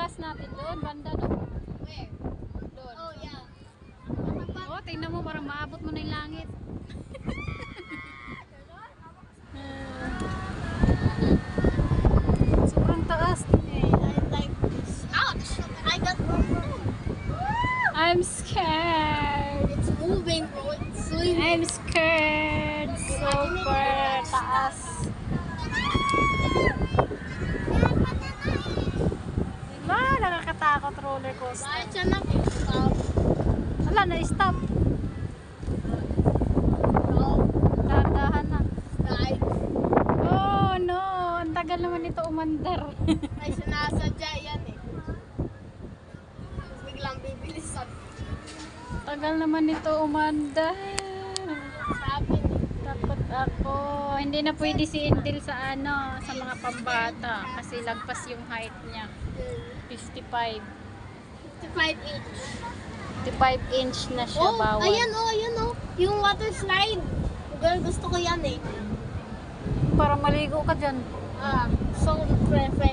bus natin doon, banda no? Where? Doon. Oh, yeah. Oh, tingnan mo, parang maabot mo na yung langit. Sobrang taas. Okay, I like this. Ouch! I got I'm scared. It's moving, bro. It's swinging. I'm scared. Super taas. Diba? Nakakatakot roller coaster. Bakit siya stop? Wala, na-stop. Oh, Dahan-dahan na. slide. Oh no, ang tagal naman ito umandar. Ay, sinasadya yan eh. Tapos biglang bibilisan. Tagal naman ito umandar. Sabi ni. Takot ako. Hindi na pwede si Indil sa sa mga pambata kasi lagpas yung height niya. 55. 55 inch. 55 inch na siya, Oh, bawal. ayan oh. Yung water slide. Girl, gusto ko yan eh. Para maligo ka dyan. Ah, so prefer